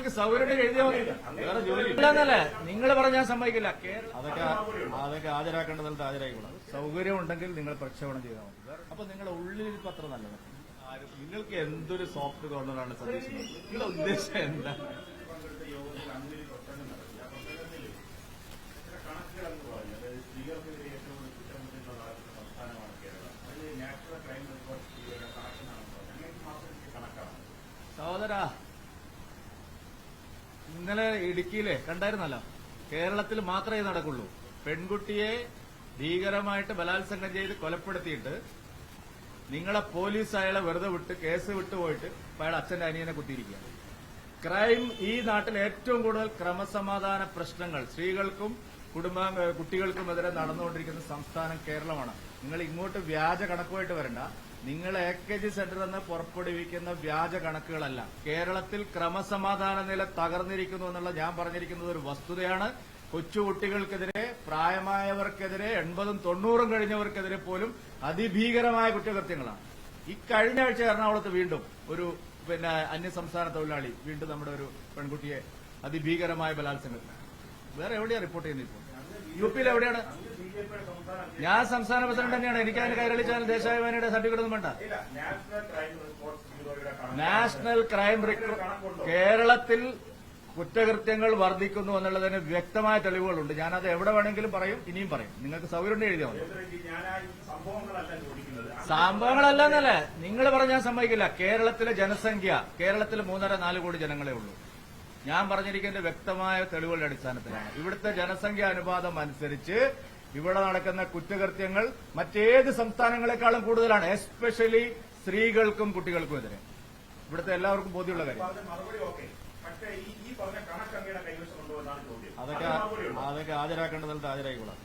താങ്കൾക്ക് സൗകര്യം എഴുതിയാൽ മതി. വേറെ ജോലി ഇല്ലെന്നല്ലേ നിങ്ങൾ പറഞ്ഞാൽ സമ്മതിക്കില്ല. അതൊക്കെ ഹാജരാക്കേണ്ടതുണ്ട്, ഹാജരായിക്കോളാം. സൗകര്യം ഉണ്ടെങ്കിൽ നിങ്ങൾ പ്രക്ഷേപണം ചെയ്താൽ മതി. അപ്പൊ നിങ്ങളുടെ ഉള്ളിൽ പത്രം നല്ലത്. നിങ്ങൾക്ക് എന്തൊരു സോഫ്റ്റ് കോർണറാണ് സതീശൻ? നിങ്ങളുടെ ഉദ്ദേശം എന്താ? സഹോദരാ, ഇന്നലെ ഇടുക്കിയിലെ കണ്ടായിരുന്നല്ലോ, കേരളത്തിൽ മാത്രമേ ഇത് നടക്കുള്ളൂ. പെൺകുട്ടിയെ ഭീകരമായിട്ട് ബലാത്സംഗം ചെയ്ത് കൊലപ്പെടുത്തിയിട്ട് നിങ്ങളെ പോലീസ് അയാളെ വെറുതെ വിട്ട് കേസ് വിട്ടുപോയിട്ട് അയാൾ അച്ഛന്റെ അനിയനെ കുത്തിയിരിക്കുക. ക്രൈം ഈ നാട്ടിൽ ഏറ്റവും കൂടുതൽ ക്രമസമാധാന പ്രശ്നങ്ങൾ സ്ത്രീകൾക്കും കുട്ടികൾക്കുമെതിരെ നടന്നുകൊണ്ടിരിക്കുന്ന സംസ്ഥാനം കേരളമാണ്. നിങ്ങൾ ഇങ്ങോട്ട് വ്യാജ കണക്കുമായിട്ട് വരണ്ട. നിങ്ങൾ AKG സെന്റർ എന്ന് പുറപ്പെടുവിക്കുന്ന വ്യാജ കണക്കുകളല്ല. കേരളത്തിൽ ക്രമസമാധാന നില തകർന്നിരിക്കുന്നു എന്നുള്ള ഞാൻ പറഞ്ഞിരിക്കുന്നത് ഒരു വസ്തുതയാണ്. കൊച്ചുകുട്ടികൾക്കെതിരെ, പ്രായമായവർക്കെതിരെ, 80ഉം 90ഉം കഴിഞ്ഞവർക്കെതിരെ പോലും അതിഭീകരമായ കുറ്റകൃത്യങ്ങളാണ്. ഈ കഴിഞ്ഞ ആഴ്ച എറണാകുളത്ത് വീണ്ടും ഒരു അന്യസംസ്ഥാന തൊഴിലാളി വീണ്ടും നമ്മുടെ ഒരു പെൺകുട്ടിയെ അതിഭീകരമായ ബലാത്സംഗത്തിന്. വേറെ എവിടെയാണ് റിപ്പോർട്ട് ചെയ്യുന്നത്? ഇപ്പോൾ UP-യിൽ എവിടെയാണ്? ഞാൻ സംസ്ഥാന പ്രസിഡന്റ് തന്നെയാണ്. എനിക്ക് അതിന് കൈരളി ചാനൽ ദേശാഭിമാനിയുടെ സർട്ടിഫിക്കറ്റ് ഒന്നും വേണ്ട. നാഷണൽ ക്രൈം കേരളത്തിൽ കുറ്റകൃത്യങ്ങൾ വർദ്ധിക്കുന്നു എന്നുള്ളതിന് വ്യക്തമായ തെളിവുകളുണ്ട്. ഞാനത് എവിടെ വേണമെങ്കിലും പറയും, ഇനിയും പറയും. നിങ്ങൾക്ക് സൗകര്യം എഴുതിയാൽ മതി. സംഭവങ്ങളല്ലെന്നല്ലേ നിങ്ങൾ പറഞ്ഞാൽ സമ്മതിക്കില്ല. കേരളത്തിലെ ജനസംഖ്യ, കേരളത്തിൽ 3.5-4 കോടി ജനങ്ങളെ ഉള്ളൂ. ഞാൻ പറഞ്ഞിരിക്കുന്ന വ്യക്തമായ തെളിവുകളുടെ അടിസ്ഥാനത്തിലാണ്. ഇവിടുത്തെ ജനസംഖ്യ അനുപാതം അനുസരിച്ച് ഇവിടെ നടക്കുന്ന കുറ്റകൃത്യങ്ങൾ മറ്റേത് സംസ്ഥാനങ്ങളെക്കാളും കൂടുതലാണ്. എസ്പെഷ്യലി സ്ത്രീകൾക്കും കുട്ടികൾക്കും എതിരെ. ഇവിടുത്തെ എല്ലാവർക്കും ബോധ്യമുള്ള കാര്യം. അതൊക്കെ ഹാജരാക്കേണ്ടതുണ്ട്, ഹാജരായിക്കോളാം.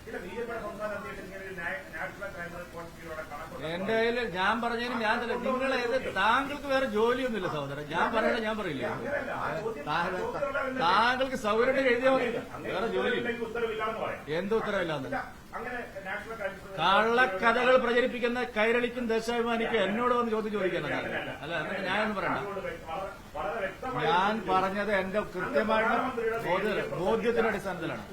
എന്റെ കയ്യിൽ ഞാൻ പറഞ്ഞതിന് ഞാൻ താങ്കൾക്ക് വേറെ ജോലിയൊന്നുമില്ല സഹോദരൻ. ഞാൻ പറയണ ഞാൻ പറയില്ല. താങ്കൾക്ക് സൗകര്യം എഴുതിയാൽ മതി. വേറെ ജോലി എന്ത് ഉത്തരവില്ലാന്ന് കള്ളക്കഥകൾ പ്രചരിപ്പിക്കുന്ന കൈരളിക്കും ദേശാഭിമാനിക്കും എന്നോട് വന്ന് ചോദ്യം ചോദിക്കാനാണ്. അല്ല, എന്നിട്ട് ഞാനൊന്നും പറയണ്ട. ഞാൻ പറഞ്ഞത് എന്റെ കൃത്യമായിട്ട് ബോധ്യത്തിന്റെ അടിസ്ഥാനത്തിലാണ്.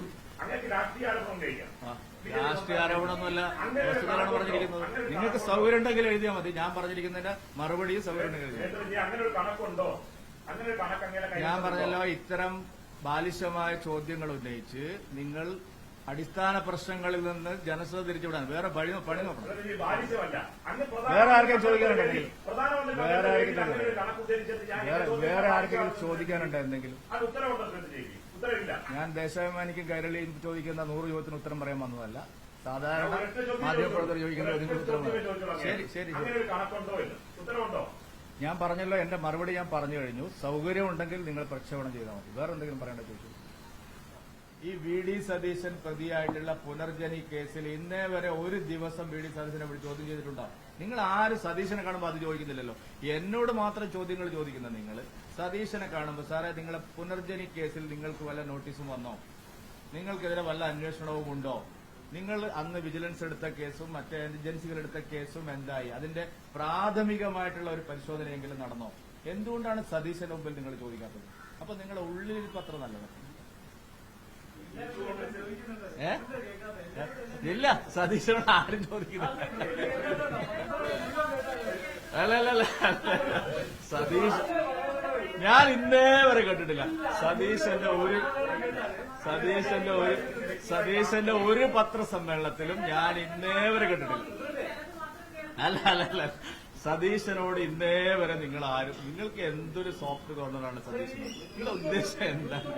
രാഷ്ട്രീയ ആരോപണമൊന്നുമല്ല, വസ്തുതകളാണ് പറഞ്ഞിരിക്കുന്നത്. നിങ്ങൾക്ക് സൗകര്യം ഉണ്ടെങ്കിൽ എഴുതിയാൽ മതി. ഞാൻ പറഞ്ഞിരിക്കുന്നതിന്റെ മറുപടിയും സൗകര്യം ഉണ്ടെങ്കിൽ ഞാൻ പറഞ്ഞല്ലോ. ഇത്തരം ബാലിശമായ ചോദ്യങ്ങൾ ഉന്നയിച്ച് നിങ്ങൾ അടിസ്ഥാന പ്രശ്നങ്ങളിൽ നിന്ന് ജനശ്രദ്ധ തിരിച്ചുവിടാൻ വേറെ പണി നോക്കണം. വേറെ ആർക്കെങ്കിലും ചോദിക്കാനുണ്ടെങ്കിൽ വേറെ ആർക്കെങ്കിലും ചോദിക്കാനുണ്ടോ എന്തെങ്കിലും? ഞാൻ ദേശാഭിമാനിക്കും കൈരളിയും ചോദിക്കുന്ന 100 ചോദ്യത്തിന് ഉത്തരം പറയാൻ വന്നതല്ല. സാധാരണ മാധ്യമപ്രവർത്തകർ ചോദിക്കുന്ന ചോദ്യത്തിന് ഉത്തരം. ശരി. ഞാൻ പറഞ്ഞല്ലോ, എന്റെ മറുപടി ഞാൻ പറഞ്ഞു കഴിഞ്ഞു. സൗകര്യമുണ്ടെങ്കിൽ നിങ്ങൾ പ്രക്ഷേപണം ചെയ്താൽ മതി. വേറെ എന്തെങ്കിലും പറയേണ്ട ചോദിച്ചു? ഈ VD സതീശൻ പ്രതിയായിട്ടുള്ള പുനർജനി കേസിൽ ഇന്നേ വരെ ഒരു ദിവസം VD സതീശനെ ചോദ്യം ചെയ്തിട്ടുണ്ടോ? നിങ്ങൾ ആരും സതീശനെ കാണുമ്പോൾ അത് ചോദിക്കുന്നില്ലല്ലോ. എന്നോട് മാത്രം ചോദ്യങ്ങൾ ചോദിക്കുന്ന നിങ്ങൾ സതീശനെ കാണുമ്പോൾ, സാറേ നിങ്ങളെ പുനർജനി കേസിൽ നിങ്ങൾക്ക് വല്ല നോട്ടീസും വന്നോ? നിങ്ങൾക്കെതിരെ വല്ല അന്വേഷണവും ഉണ്ടോ? നിങ്ങൾ അന്ന് വിജിലൻസ് എടുത്ത കേസും മറ്റേ ഏജൻസികൾ എടുത്ത കേസും എന്തായി? അതിന്റെ പ്രാഥമികമായിട്ടുള്ള ഒരു പരിശോധനയെങ്കിലും നടന്നോ? എന്തുകൊണ്ടാണ് സതീശന്റെ മുമ്പിൽ നിങ്ങൾ ചോദിക്കാത്തത്? അപ്പൊ നിങ്ങളുടെ ഉള്ളിൽ പത്രം നല്ലത്. ഇല്ല, സതീശനോട് ആരും ചോദിക്കുന്നില്ല. അല്ലല്ല, സതീഷ് ഞാൻ ഇന്നേ വരെ കേട്ടിട്ടില്ല. സതീശന്റെ ഒരു പത്രസമ്മേളനത്തിലും ഞാൻ ഇന്നേ വരെ കേട്ടിട്ടില്ല. അല്ല, സതീശനോട് ഇന്നേ വരെ നിങ്ങൾ ആരും, നിങ്ങൾക്ക് എന്തൊരു സോഫ്റ്റ് കോർണറാണ് സതീശനോട്? നിങ്ങളുടെ ഉദ്ദേശം എന്താണ്?